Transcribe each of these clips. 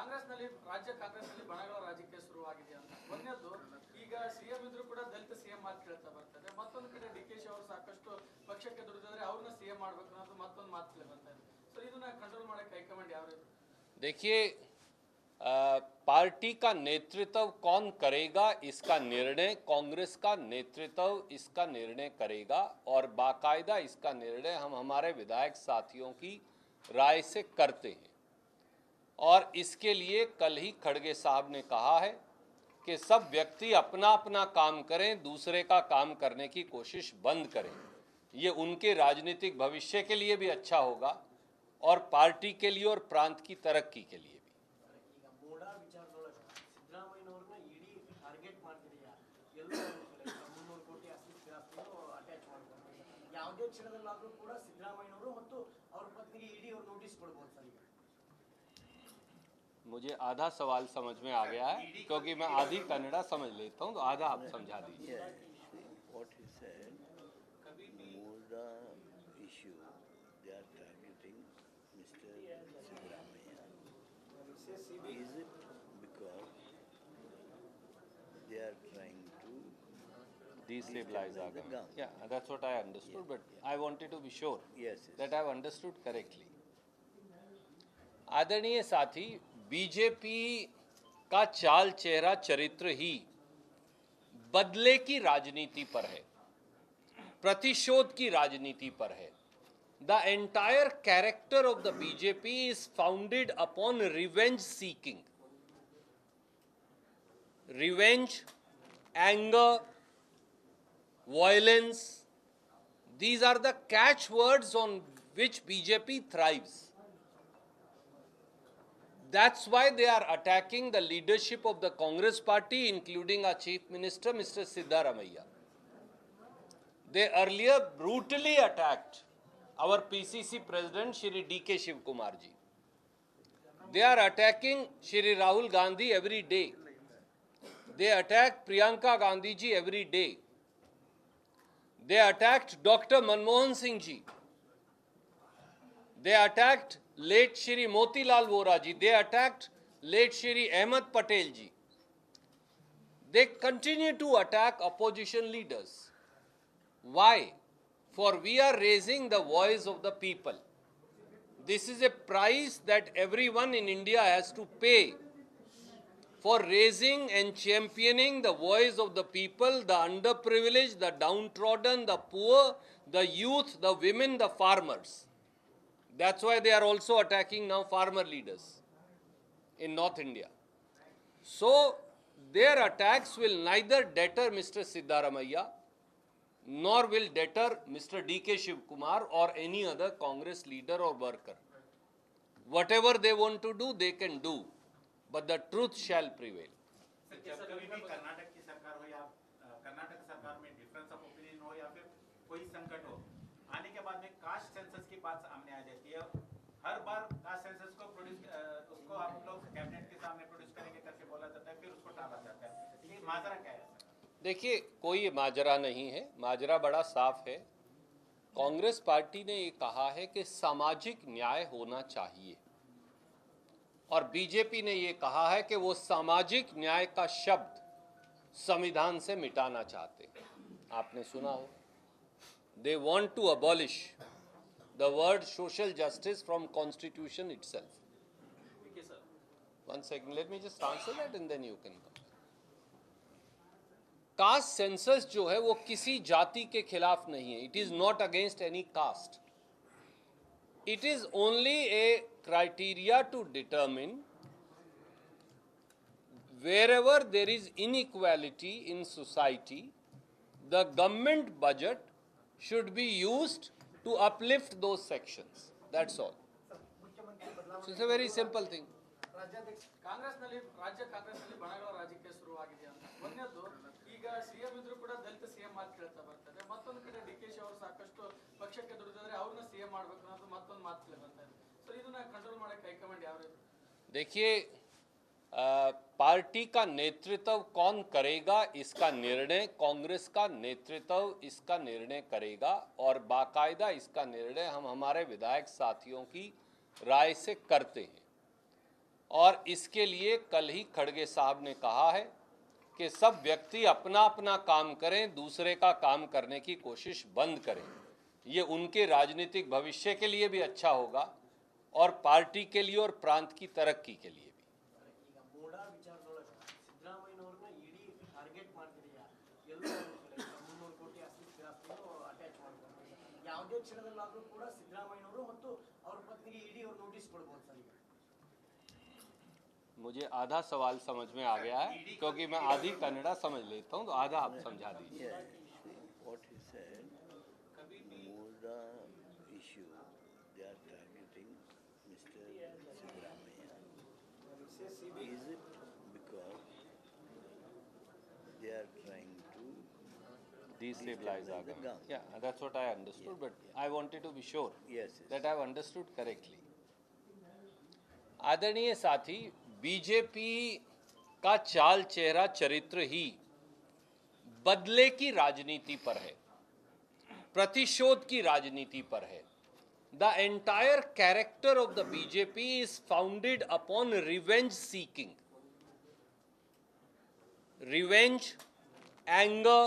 ಕಾಂಗ್ರೆಸ್ನಲ್ಲಿ ರಾಜ್ಯ ಕಾಂಗ್ರೆಸ್ನಲ್ಲಿ ಬಣಗಳ ರಾಜಕೀಯ ಶುರುವಾಗಿದೆ ಅಂತ ಒಂದನೇದು ಈಗ ಸಿಎಂ ಇದ್ರು ಕೂಡ ದಲಿತ ಸಿಎಂ ಮಾತು ಕೇಳ್ತಾ ಬರ್ತದೆ ಮತ್ತೊಂದು ಕಡೆ ಡಿಕೆಶಿ ಅವರು ಸಾಕಷ್ಟು ಪಕ್ಷಕ್ಕೆ ದುಡಿದ್ರೆ ಅವ್ರನ್ನ ಸಿಎಂ ಮಾಡಬೇಕು ಅನ್ನೋದು ಮತ್ತೊಂದು ಮಾತು ಕೇಳಿ ಬರ್ತಾ ಇದೆ ಸೊ ಇದನ್ನ ಕಂಟ್ರೋಲ್ ಮಾಡಕ್ಕೆ ಹೈಕಮಾಂಡ್ ಯಾವ ರೀತಿ देखिए पार्टी का नेतृत्व कौन करेगा इसका निर्णय कांग्रेस का नेतृत्व इसका निर्णय करेगा और बाकायदा इसका निर्णय हम हमारे विधायक साथियों की राय से करते हैं और इसके लिए कल ही खड़गे साहब ने कहा है कि सब व्यक्ति अपना अपना काम करें, दूसरे का काम करने की कोशिश बंद करें। ये उनके राजनीतिक भविष्य के लिए भी अच्छा होगा और पार्टी के लिए और प्रांत की तरक्की के लिए भी। मुझे आधा सवाल समझ में आ गया है क्योंकि मैं आधी कन्नड़ा समझ लेता हूँ, तो आधा आप समझा दीजिए। What he said, Murda issue, they are targeting Mr. Siddaramaiah. Is it because they are trying to Destabilize our the government. government? Yeah, that's what I understood, but I wanted to be sure Yes, that I have understood correctly. आदरणीय साथी, BJP का चाल चेहरा चरित्र ही बदले की राजनीति पर है, प्रतिशोध की राजनीति पर है। The entire character of the BJP is founded upon revenge seeking, revenge, anger, violence. These are the catchwords on which BJP thrives. That's why they are attacking the leadership of the Congress party, including our Chief Minister, Mr. Siddaramaiah. They earlier brutally attacked our PCC President, Shri D.K. Shivkumar ji. They are attacking Shri Rahul Gandhi every day. They attack Priyanka Gandhi ji every day. They attacked Dr. Manmohan Singh ji. They attacked late Shri Motilal Vora ji. They attacked late Shri Ahmed Patel ji. They continue to attack opposition leaders. Why? For we are raising the voice of the people. This is a price that everyone in India has to pay for raising and championing the voice of the people, the underprivileged, the downtrodden, the poor, the youth, the women, the farmers. That's why they are also attacking now farmer leaders in North India. So their attacks will neither deter Mr. Siddaramaiah nor will deter Mr. D.K. Shivkumar or any other Congress leader or worker. Whatever they want to do, they can do. But the truth shall prevail. जब कभी भी कर्नाटक की सरकार हो या कर्नाटक सरकार में difference of opinion हो या फिर कोई संकट हो, आने के बाद में कास्ट सेंसस की बात सामने आ जाती है। हर बार कास्ट सेंसस को उसको आप लोग कैबिनेट के सामने प्रोड्यूस करेंगे करके बोला जाता है, फिर उसको टाला जाता है। ये माजरा क्या है? देखिए, कोई माजरा नहीं है, माजरा बड़ा साफ है। कांग्रेस पार्टी ने ये कहा है कि सामाजिक न्याय होना चाहिए और बीजेपी ने ये कहा है कि वो सामाजिक न्याय का शब्द संविधान से मिटाना चाहते हैं। आपने सुना हो, they want to abolish the word social justice from constitution itself. One second, let me just answer that and then you can come. Caste census जो है वो किसी जाति के खिलाफ नहीं है। It is not against any caste. It is only a criteria to determine wherever there is inequality in society, the government budget should be used to uplift those sections. That's all. So it's a very simple thing. ಕಾಂಗ್ರೆಸ್ನಲ್ಲಿ ರಾಜ್ಯ ಕಾಂಗ್ರೆಸ್ನಲ್ಲಿ ಬಣಗಳ ರಾಜಕೀಯ ಶುರುವಾಗಿದೆ ಅಂತ ಒಂದನೇದು ಈಗ CM ಇದ್ರು ಕೂಡ ದಲಿತ ಸಿಎಂ ಮಾತು ಕೇಳ್ತಾ ಬರ್ತದೆ ಮತ್ತೊಂದು ಕಡೆ ಡಿಕೆಶಿ ಅವರು ಸಾಕಷ್ಟು ಪಕ್ಷಕ್ಕೆ ದುಡಿದ್ರೆ ಅವ್ರನ್ನ ಸಿಎಂ ಮಾಡಬೇಕು ಅನ್ನೋದು ಮತ್ತೊಂದು ಮಾತು ಕೇಳಿ ಬರ್ತಾ ಇದೆ ಸೊ ಇದನ್ನ ಕಂಟ್ರೋಲ್ ಮಾಡಕ್ಕೆ ಹೈಕಮಾಂಡ್ ಯಾವ ರೀತಿ देखिए पार्टी का नेतृत्व कौन करेगा इसका निर्णय कांग्रेस का नेतृत्व इसका निर्णय करेगा और बाकायदा इसका निर्णय हम हमारे विधायक साथियों की राय से करते हैं और इसके लिए कल ही खड़गे साहब ने कहा है कि सब व्यक्ति अपना अपना काम करें, दूसरे का काम करने की कोशिश बंद करें। ये उनके राजनीतिक भविष्य के लिए भी अच्छा होगा और पार्टी के लिए और प्रांत की तरक्की के लिए भी। ಈಗ ಮೋಡ ವಿಚಾರದೊಳಗೆ ಸಿದ್ದರಾಮಯ್ಯನವ್ರನ್ನ ಇಡಿ ಟಾರ್ಗೆಟ್ ಮಾಡ್ತಿದೆಯಾ ಎಲ್ಲರೂ 300 ಕೋಟಿ ಆಸ್ತಿಯನ್ನು ಅಟ್ಯಾಚ್ ಮಾಡ್ತಾರೆ ಯಾವುದೇ ಕ್ಷಣದಲ್ಲಾದರೂ ಕೂಡ ಸಿದ್ದರಾಮಯ್ಯನವರು ಮತ್ತು ಅವ್ರ ಪತ್ನಿಗೆ ಇಡಿ ಅವರು ನೋಟಿಸ್ ಕೊಡ್ಬೋದು ಸರ್ ಈಗ मुझे आधा सवाल समझ में आ गया है क्योंकि मैं आधी कन्नड़ा समझ लेता हूँ, तो आधा आप समझा दीजिए। Yeah, see what he said, Murda issue, they are targeting Mr. Siddaramaiah. Is it because they are trying to Destabilize our the government. government? Yeah, that's what I understood, but I wanted to be sure Yes, that I've understood correctly. आदरणीय साथी, BJP का चाल चेहरा चरित्र ही बदले की राजनीति पर है, प्रतिशोध की राजनीति पर है। The entire character of the BJP is founded upon revenge seeking, revenge, anger,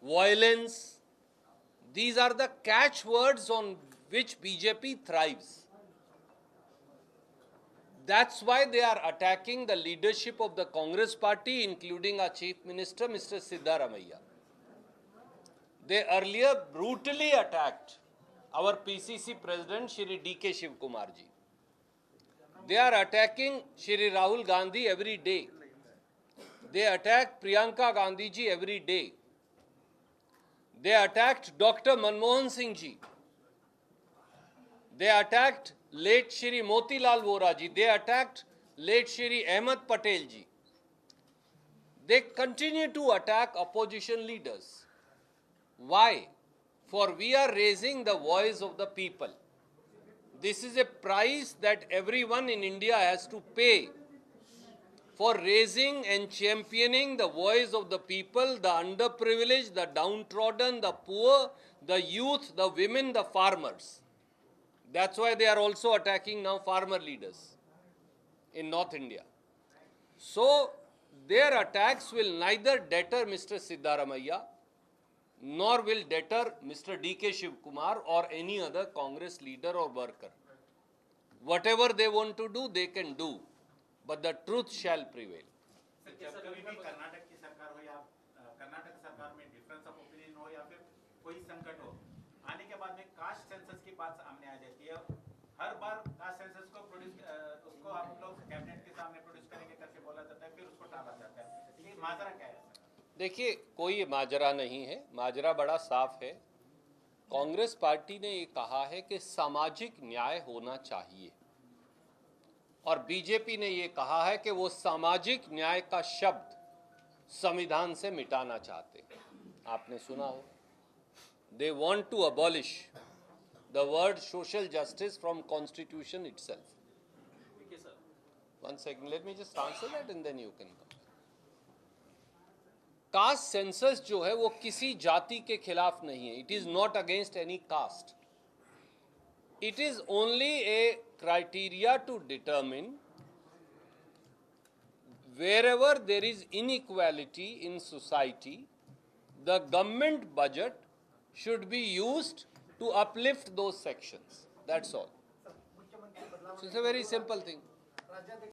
violence. These are the catchwords on which BJP thrives. That's why they are attacking the leadership of the Congress party, including our Chief Minister, Mr. Siddaramaiah. They earlier brutally attacked our PCC President, Shri D.K. Shiv Kumar ji. They are attacking Shri Rahul Gandhi every day. They attack Priyanka Gandhi ji every day. They attacked Dr. Manmohan Singh ji. They attacked late Shri Motilal Vora ji. They attacked late Shri Ahmed Patel ji. They continue to attack opposition leaders. Why? For we are raising the voice of the people. This is a price that everyone in India has to pay for raising and championing the voice of the people, the underprivileged, the downtrodden, the poor, the youth, the women, the farmers. That's why they are also attacking now farmer leaders in North India. So their attacks will neither deter Mr. Siddaramaiah nor will deter Mr. D.K. Shiv Kumar or any other Congress leader or worker. Whatever they want to do, they can do. But the truth shall prevail. Sir, जब कभी भी कर्नाटक की सरकार हो या कर्नाटक सरकार में difference of opinion हो या फिर कोई संकट हो, आने के बाद में कास्ट सेंसस की बात सामने आ जाती है। हर बार कास्ट सेंसस को उसको हम लोग कैबिनेट के सामने प्रोड्यूस करेंगे करके बोला जाता है, फिर उसको टाला जाता है। ये माजरा क्या है? देखिए, कोई माजरा नहीं है, माजरा बड़ा साफ है। कांग्रेस पार्टी ने ये कहा है कि सामाजिक न्याय होना चाहिए और बीजेपी ने ये कहा है कि वो सामाजिक न्याय का शब्द संविधान से मिटाना चाहते हैं। आपने सुना हो, they want to abolish the word social justice from constitution itself. One second, let me just answer that and then you can come. Caste census जो है वो किसी जाति के खिलाफ नहीं है। It is not against any caste. It is only a criteria to determine wherever there is inequality in society, the government budget should be used to uplift those sections. That's all. So it's a very simple thing.